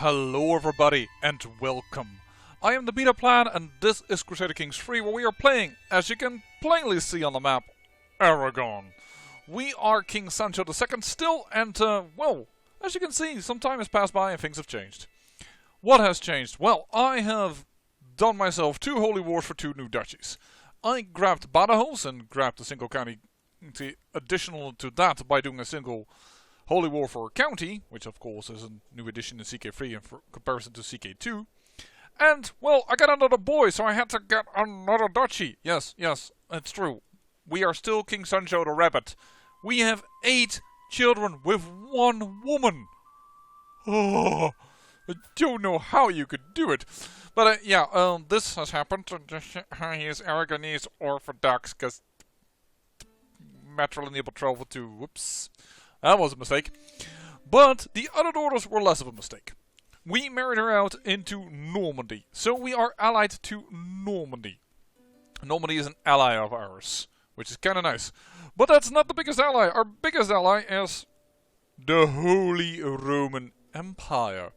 Hello everybody and welcome. I am the Beta Plan and this is Crusader Kings 3 where we are playing, as you can plainly see on the map, Aragon. We are King Sancho II still and, well, as you can see, some time has passed by and things have changed. What has changed? Well, I have done myself 2 holy wars for 2 new duchies. I grabbed Badajoz and grabbed a single county additional to that by doing a single holy war for a county, which of course is a new addition in CK3 in comparison to CK2. And, well, I got another boy, so I had to get another duchy. Yes, it's true. We are still King Sancho the Rabbit. We have 8 children with 1 woman. Oh, I don't know how you could do it. But, this has happened. He is Aragonese Orthodox, because matrilineal betrothal to, whoops. That was a mistake. But the other daughters were less of a mistake. We married her out into Normandy. So we are allied to Normandy. Normandy is an ally of ours, which is kind of nice. But that's not the biggest ally. Our biggest ally is the Holy Roman Empire.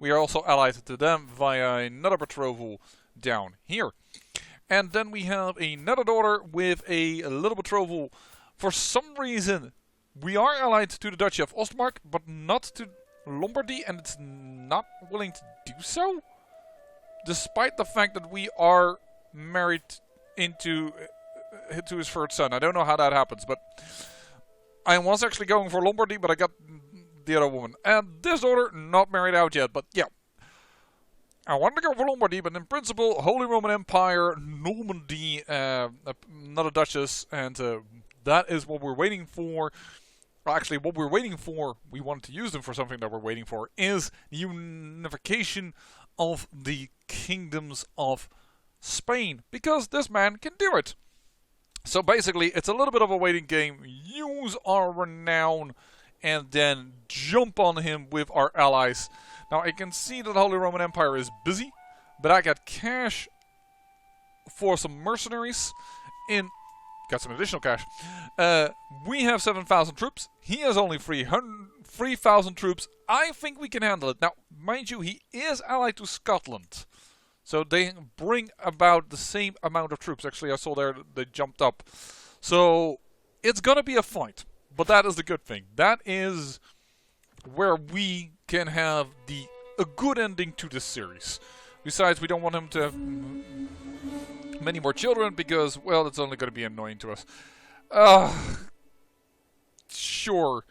We are also allied to them via another betrothal down here. And then we have another daughter with a little betrothal. For some reason, we are allied to the Duchy of Ostmark, but not to Lombardy, and it's not willing to do so? Despite the fact that we are married to his third son. I don't know how that happens, but I was actually going for Lombardy, but I got the other woman. And this daughter, not married out yet, but yeah. I wanted to go for Lombardy, but in principle, Holy Roman Empire, Normandy, another duchess, and that is what we're waiting for. Well, actually, what we're waiting for, we wanted to use them for something that we're waiting for, is the unification of the kingdoms of Spain. Because this man can do it. So basically, it's a little bit of a waiting game. Use our renown and then jump on him with our allies. Now, I can see that the Holy Roman Empire is busy, but I got cash for some mercenaries in... Got some additional cash. We have 7,000 troops. He has only 3,000 troops. I think we can handle it. Now, mind you, he is allied to Scotland. So they bring about the same amount of troops. Actually, I saw there they jumped up. So it's going to be a fight. But that is the good thing. That is where we can have a good ending to this series. Besides, we don't want him to have many more children because, well, it's only going to be annoying to us. Sure,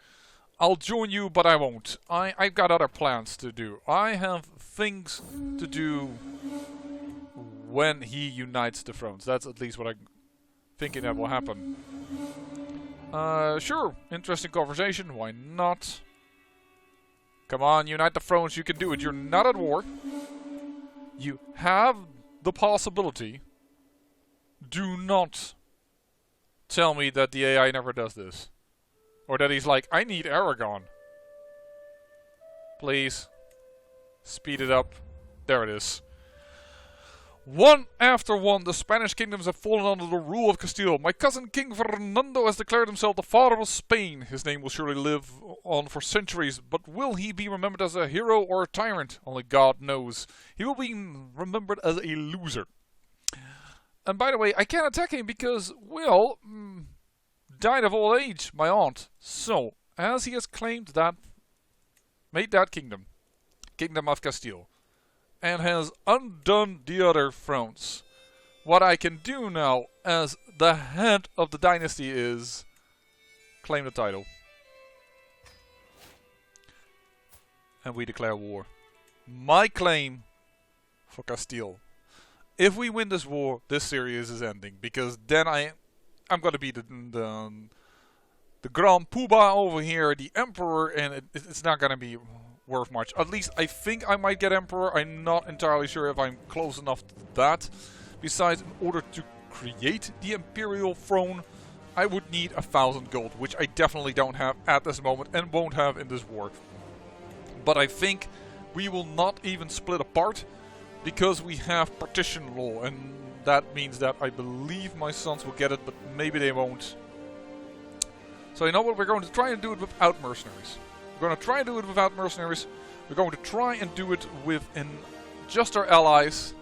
I'll join you, but I won't. I've got other plans to do. I have things to do when he unites the thrones. That's at least what I'm thinking that will happen. Sure, interesting conversation. Why not? Come on, unite the thrones. You can do it. You're not at war. You have the possibility. Do not tell me that the AI never does this. Or that he's like, I need Aragon. Please. Speed it up. There it is. One after one, the Spanish kingdoms have fallen under the rule of Castile. My cousin King Fernando has declared himself the father of Spain. His name will surely live on for centuries, but will he be remembered as a hero or a tyrant? Only God knows. He will be remembered as a loser. And by the way, I can't attack him because, well, died of old age, my aunt. So, as he has claimed that, made that kingdom of Castile, and has undone the other thrones. What I can do now, as the head of the dynasty, is claim the title. And we declare war. My claim for Castile. If we win this war, this series is ending. Because then I'm going to be the Grand Poobah over here, the Emperor, and it's not going to be worth much. At least I think I might get Emperor. I'm not entirely sure if I'm close enough to that. Besides, in order to create the Imperial throne, I would need 1,000 gold, which I definitely don't have at this moment and won't have in this war. But I think we will not even split apart because we have partition law, and that means that I believe my sons will get it, but maybe they won't. So you know what, we're going to try and do it without mercenaries. We're going to try and do it without mercenaries. We're going to try and do it within just our allies.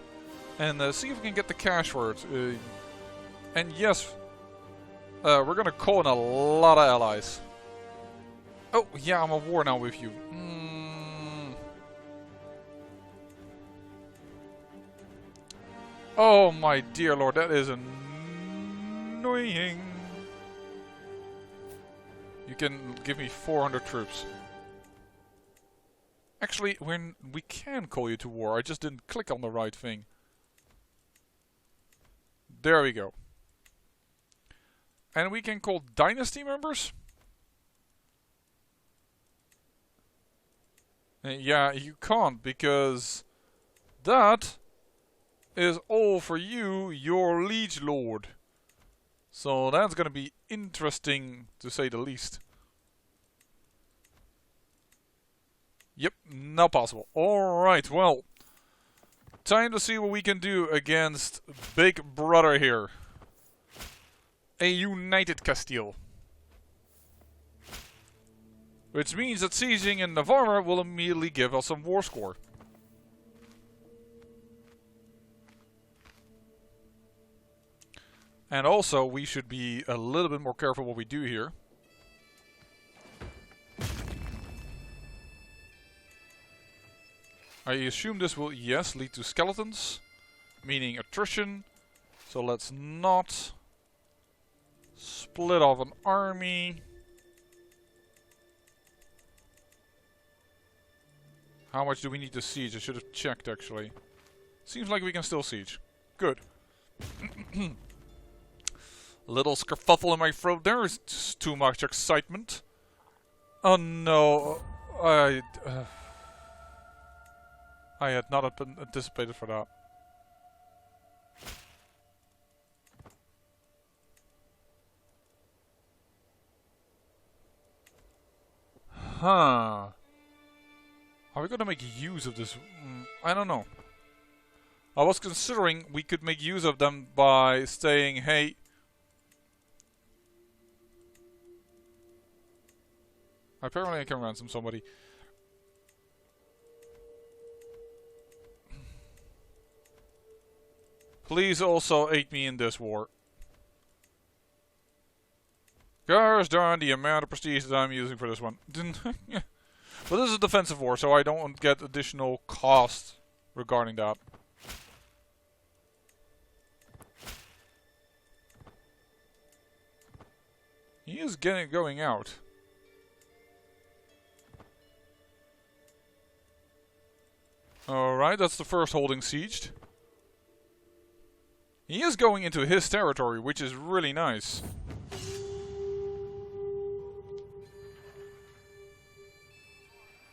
And see if we can get the cash for it. And yes, we're going to call in a lot of allies. Oh, yeah, I'm at war now with you. Oh my dear lord, that is annoying. You can give me 400 troops. Actually, we can call you to war. I just didn't click on the right thing. There we go. And we can call dynasty members? Yeah, you can't, because that is all for you, your liege lord. So that's gonna be interesting, to say the least. Yep, not possible. Alright, well. Time to see what we can do against Big Brother here. A united Castile. Which means that sieging in Navarra will immediately give us some war score. And also, we should be a little bit more careful what we do here. I assume this will, yes, lead to skeletons, meaning attrition. So let's not split off an army. How much do we need to siege? I should have checked, actually. Seems like we can still siege. Good. Little skerfuffle in my throat. There is just too much excitement. Oh no. I had not anticipated for that. Huh. Are we gonna make use of this? I don't know. I was considering we could make use of them by saying, hey, apparently I can ransom somebody. Please also aid me in this war. Gosh darn the amount of prestige that I'm using for this one. But this is a defensive war, so I don't get additional cost regarding that. He is going out. Alright, that's the first holding sieged. He is going into his territory, which is really nice.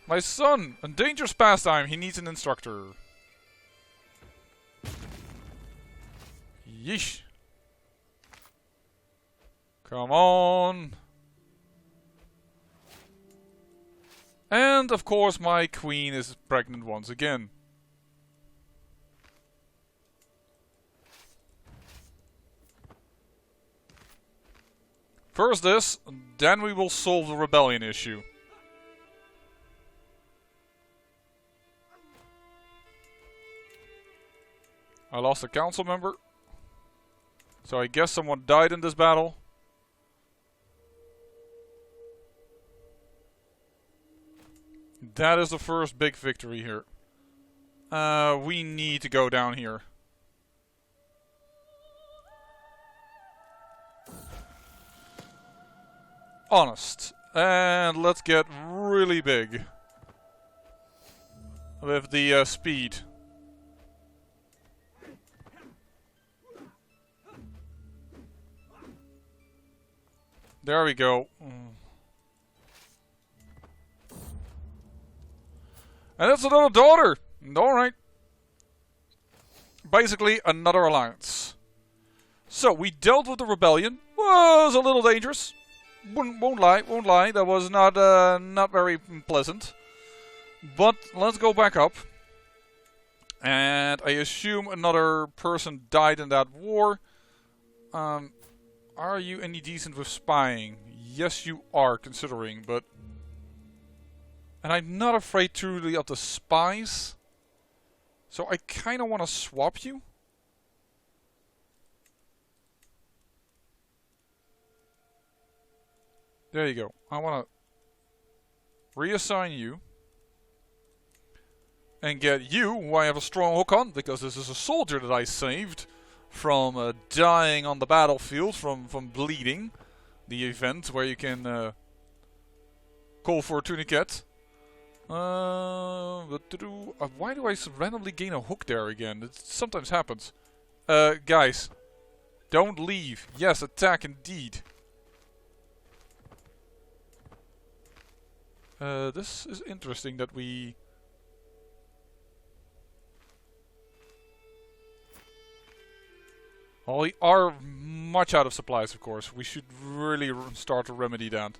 My son! A dangerous pastime. He needs an instructor. Yeesh. Come on. And, of course, my queen is pregnant once again. First this, then we will solve the rebellion issue. I lost a council member. So I guess someone died in this battle. That is the first big victory here. We need to go down here. Honest. And let's get really big. With the speed. There we go. And that's another daughter! Alright. Basically, another alliance. So, we dealt with the rebellion. Was a little dangerous. Won't lie. That was not very pleasant. But, let's go back up. And I assume another person died in that war. Are you any decent with spying? Yes, you are, considering, but And I'm not afraid truly of the spies. So I kind of want to swap you. There you go. I want to reassign you. And get you, who I have a strong hook on, because this is a soldier that I saved from dying on the battlefield, from bleeding. The event where you can call for a tourniquet. Why do I randomly gain a hook there again? It sometimes happens. Guys, don't leave. Yes, attack indeed. This is interesting that we... Well, we are much out of supplies, of course. We should really start to remedy that.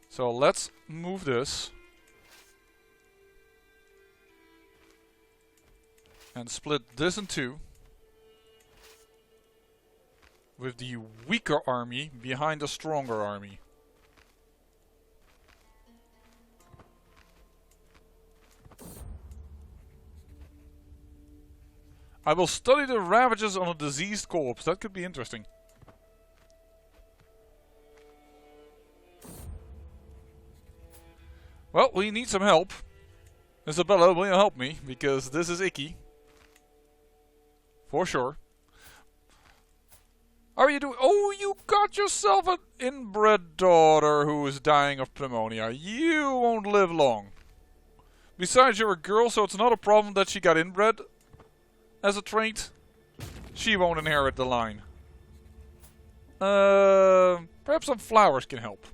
So let's move this. And split this in two. With the weaker army behind the stronger army. I will study the ravages on a diseased corpse. That could be interesting. Well, we need some help. Isabella, will you help me? Because this is icky. For sure. How are you doing? Oh, you got yourself an inbred daughter who is dying of pneumonia. You won't live long. Besides, you're a girl, so it's not a problem that she got inbred. As a trait, she won't inherit the line. Perhaps some flowers can help.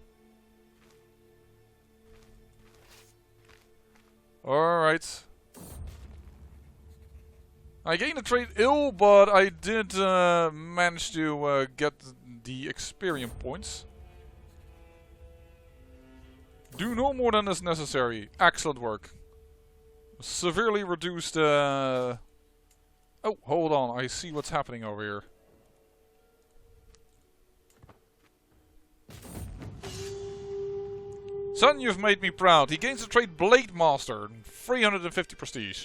Alright. I gained a trait ill, but I did manage to get the experience points. Do no more than is necessary. Excellent work. Severely reduced... Oh, hold on. I see what's happening over here. Son, you've made me proud. He gains the trait Blade Master. 350 prestige.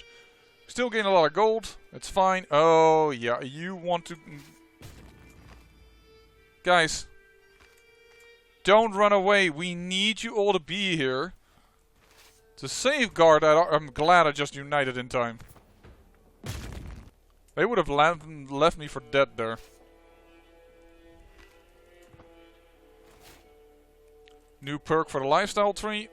Still gain a lot of gold. It's fine. Oh, yeah. You want to... Guys. Don't run away. We need you all to be here. To safeguard that... I'm glad I just united in time. They would have left me for dead there. New perk for the lifestyle tree.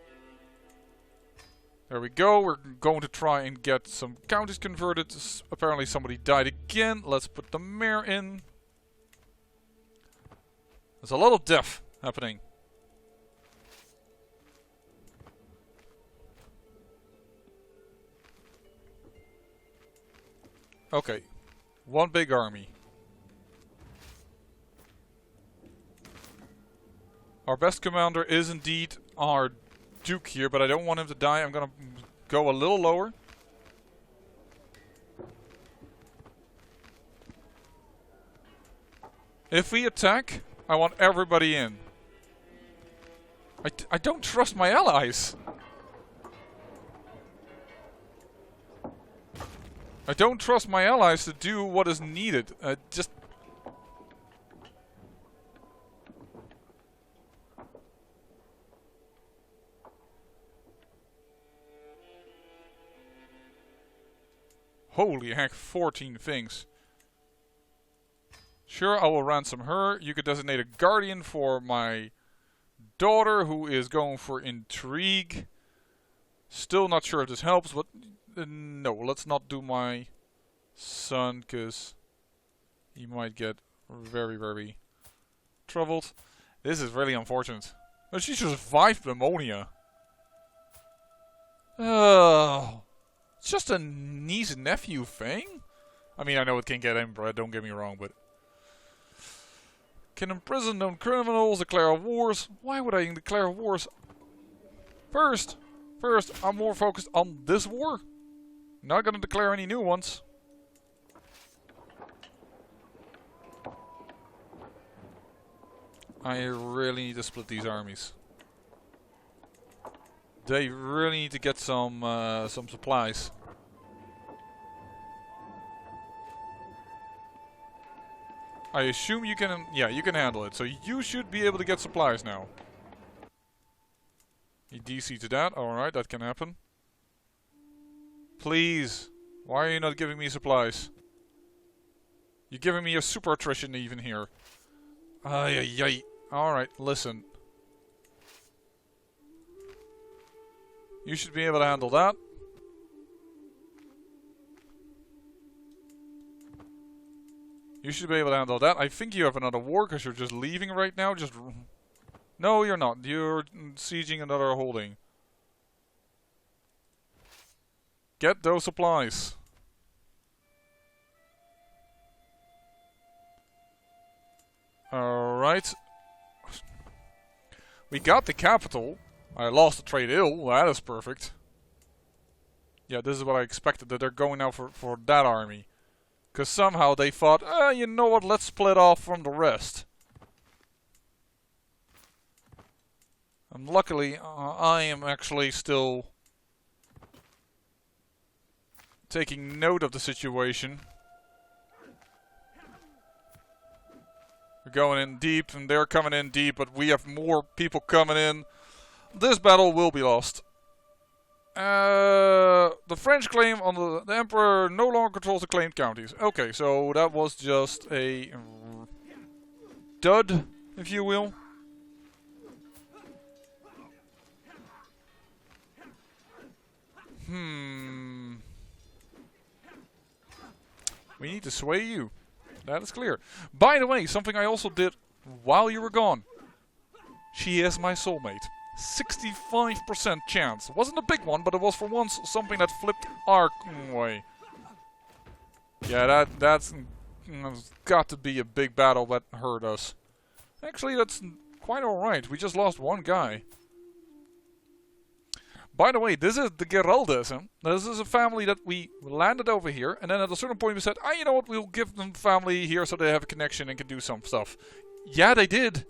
There we go. We're going to try and get some counties converted. Apparently somebody died again. Let's put the mayor in. There's a lot of death happening. Okay. One big army. Our best commander is indeed our Duke here, but I don't want him to die. I'm gonna go a little lower. If we attack, I want everybody in. I don't trust my allies. I don't trust my allies to do what is needed. Just... Holy heck, 14 things. Sure, I will ransom her. You could designate a guardian for my daughter, who is going for intrigue. Still not sure if this helps, but... no, let's not do my son, because he might get very, very troubled. This is really unfortunate. But she survived pneumonia. Oh, it's just a niece-nephew thing? I mean, I know it can get inbred, don't get me wrong, but... Can imprison known criminals, declare wars. Why would I declare wars? First, I'm more focused on this war. Not gonna declare any new ones. I really need to split these armies. They really need to get some supplies. I assume you can, yeah, you can handle it. So you should be able to get supplies now. He DC to that. Alright, that can happen. Please. Why are you not giving me supplies? You're giving me a super attrition even here. Ay, ay, ay. Alright, listen. You should be able to handle that. You should be able to handle that. I think you have another war because you're just leaving right now. Just no, you're not. You're sieging another holding. Get those supplies. Alright. We got the capital. I lost the trade ill. That is perfect. Yeah, this is what I expected. That they're going now for that army. Because somehow they thought, you know what, let's split off from the rest. And luckily, I am actually still taking note of the situation. We're going in deep, and they're coming in deep, but we have more people coming in. This battle will be lost. The French claim on the Emperor no longer controls the claimed counties. Okay, so that was just a dud, if you will. We need to sway you. That is clear. By the way, something I also did while you were gone. She is my soulmate. 65% chance. It wasn't a big one, but it was for once something that flipped our way. Yeah, that's got to be a big battle that hurt us. Actually, that's quite alright. We just lost one guy. By the way, this is the Geraldes. This is a family that we landed over here, and then at a certain point we said, you know what, we'll give them family here so they have a connection and can do some stuff. Yeah, they did.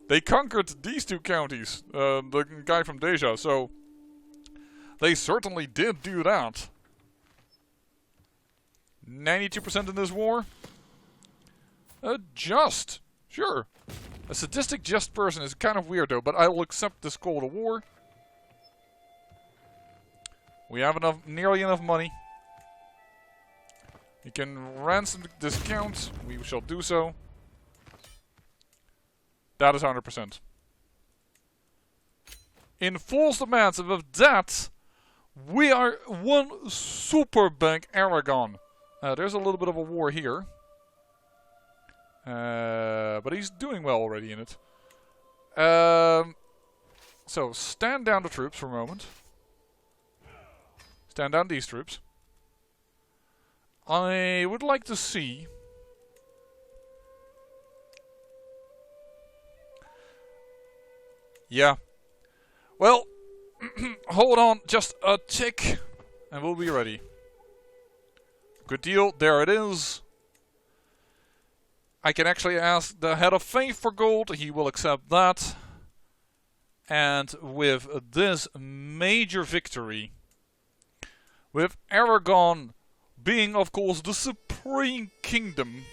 They conquered these two counties, the guy from Deja, so they certainly did do that. 92% in this war? Just. Sure. A sadistic just person is kind of weird though, but I will accept this call to war. We have nearly enough money. We can ransom this count. We shall do so. That is 100%. In false demands of that, we are one super bank Aragon. There's a little bit of a war here. But he's doing well already in it. So, stand down the troops for a moment. Stand down these troops. I would like to see... Yeah. Well, hold on just a tick, and we'll be ready. Good deal, there it is. I can actually ask the head of faith for gold, he will accept that. And with this major victory, with Aragon being, of course, the supreme kingdom,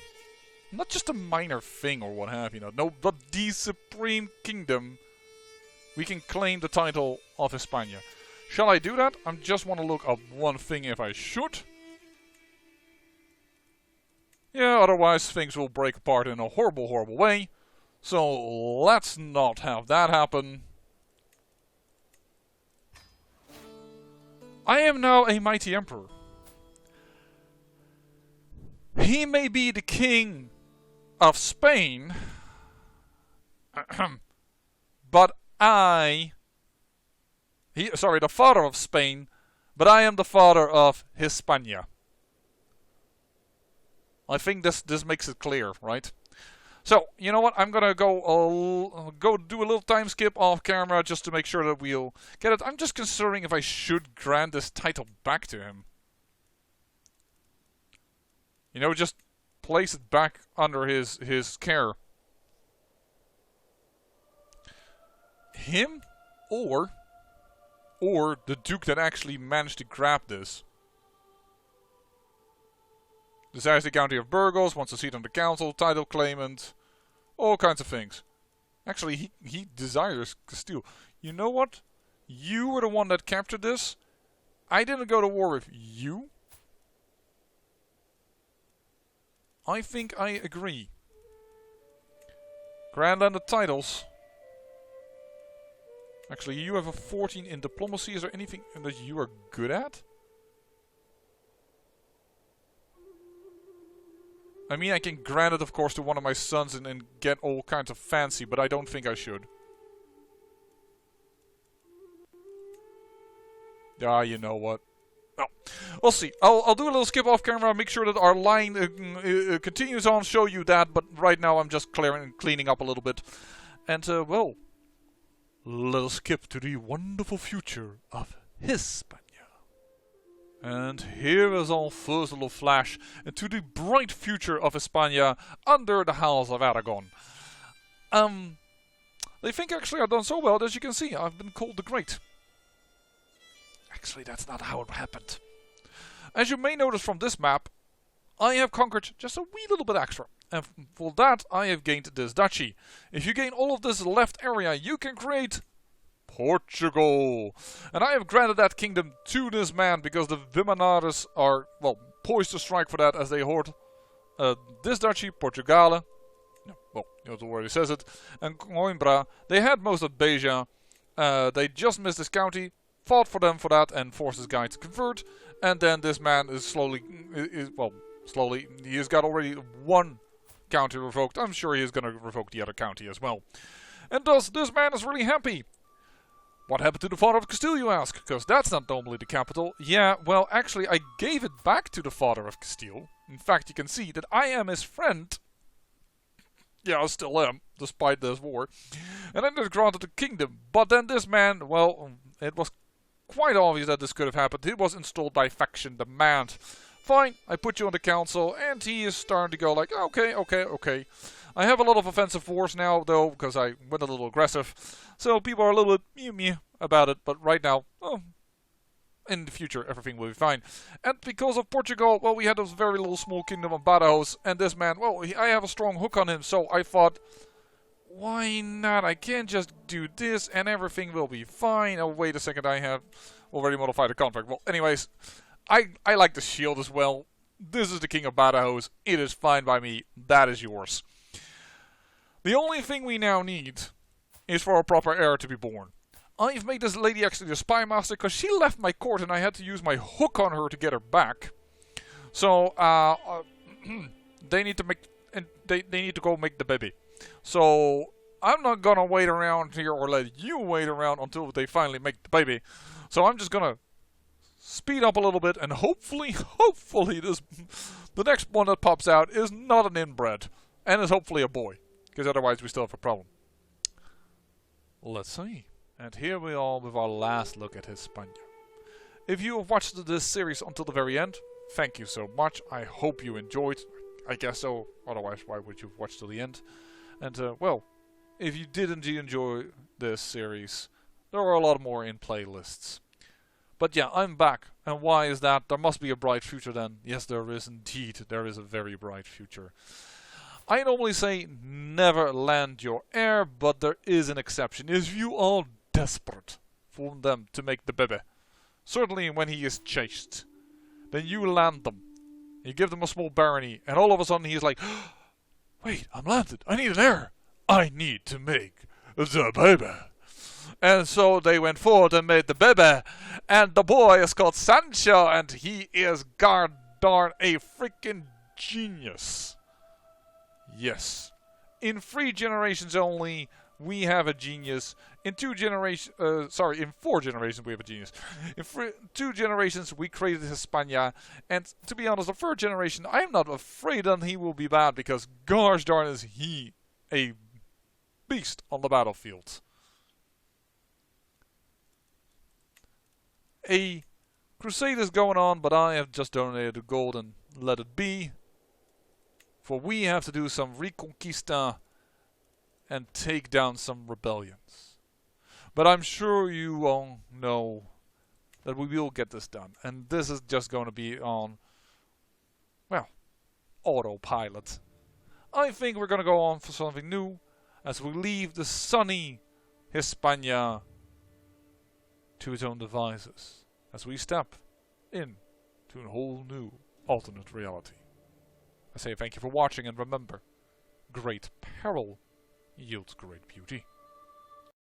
not just a minor thing or what have you, no, but the supreme kingdom, we can claim the title of Hispania. Shall I do that? I just want to look up one thing if I should. Yeah, otherwise things will break apart in a horrible, horrible way. So let's not have that happen. I am now a mighty emperor. He may be the king of Spain, but the father of Spain, but I am the father of Hispania. I think this makes it clear, right? So, you know what? I'm gonna go do a little time skip off camera just to make sure that we'll get it. I'm just considering if I should grant this title back to him. You know, just place it back under his care. Him or Or the Duke that actually managed to grab this. Desires the county of Burgos, wants a seat on the council, title claimant, all kinds of things. Actually, he desires Castile. You know what? You were the one that captured this. I didn't go to war with you. I think I agree. Grand landed titles. Actually, you have a 14 in diplomacy. Is there anything that you are good at? I mean, I can grant it, of course, to one of my sons and get all kinds of fancy, but I don't think I should. Yeah, you know what. No. We'll see. I'll do a little skip off camera, make sure that our line continues on, show you that, but right now I'm just cleaning up a little bit. And, well, let us skip to the wonderful future of Hispania. And here is our first little flash into the bright future of Hispania under the House of Aragon. They think actually I've done so well, as you can see, I've been called the Great. Actually, that's not how it happened. As you may notice from this map, I have conquered just a wee little bit extra. And for that, I have gained this duchy. If you gain all of this left area, you can create Portugal. And I have granted that kingdom to this man because the Vimenares are, well, poised to strike for that as they hoard this duchy, Portugal. No, well, you know, it already says it. And Coimbra. They had most of Beja. They just missed this county. Fought for them for that and forced this guy to convert. And then this man is slowly, he has got already one county revoked. I'm sure he is going to revoke the other county as well. And thus, this man is really happy. What happened to the father of Castile, you ask? Because that's not normally the capital. Yeah, well, actually, I gave it back to the father of Castile. In fact, you can see that I am his friend. Yeah, I still am, despite this war. And then it granted the kingdom. But then this man, well, it was quite obvious that this could have happened. He was installed by faction demand. Fine, I put you on the council, and he is starting to go like, okay. I have a lot of offensive wars now, though, because I went a little aggressive. So people are a little bit meh about it, but right now, oh, in the future, everything will be fine. And because of Portugal, well, we had this very little small kingdom of Badajoz, and this man, well, I have a strong hook on him, so I thought, why not? I can just do this, and everything will be fine. Oh, wait a second, I have already modified the contract. Well, anyways, I like the shield as well. This is the king of Badajoz. It is fine by me. That is yours. The only thing we now need is for a proper heir to be born. I've made this lady actually the spy master because she left my court and I had to use my hook on her to get her back. So they need to make they need to go make the baby. So I'm not gonna wait around here or let you wait around until they finally make the baby. So I'm just gonna speed up a little bit and hopefully the next one that pops out is not an inbred and is hopefully a boy. Because otherwise we still have a problem. Let's see. And here we are with our last look at Hispania. If you have watched this series until the very end, thank you so much. I hope you enjoyed. I guess so. Otherwise, why would you watch till the end? And, well, if you didn't enjoy this series, there are a lot more in playlists. But yeah, I'm back. And why is that? There must be a bright future then. Yes, there is indeed. There is a very bright future. I normally say never land your heir, but there is an exception. If you are desperate for them to make the baby, certainly when he is chased, then you land them. You give them a small barony, and all of a sudden he is like, wait, I'm landed. I need an heir. I need to make the baby. And so they went forward and made the baby, and the boy is called Sancho, and he is god darn a freaking genius. Yes. In 3 generations only, we have a genius. In 4 generations we have a genius. In 2 generations we created Hispania. And to be honest, the 3rd generation, I'm not afraid that he will be bad because gosh darn is he a beast on the battlefield. A crusade is going on, but I have just donated the gold and let it be. For we have to do some reconquista and take down some rebellions. But I'm sure you all know that we will get this done. And this is just going to be on, well, autopilot. I think we're going to go on for something new as we leave the sunny Hispania to its own devices. As we step in to a whole new alternate reality. I say thank you for watching, and remember, great peril yields great beauty.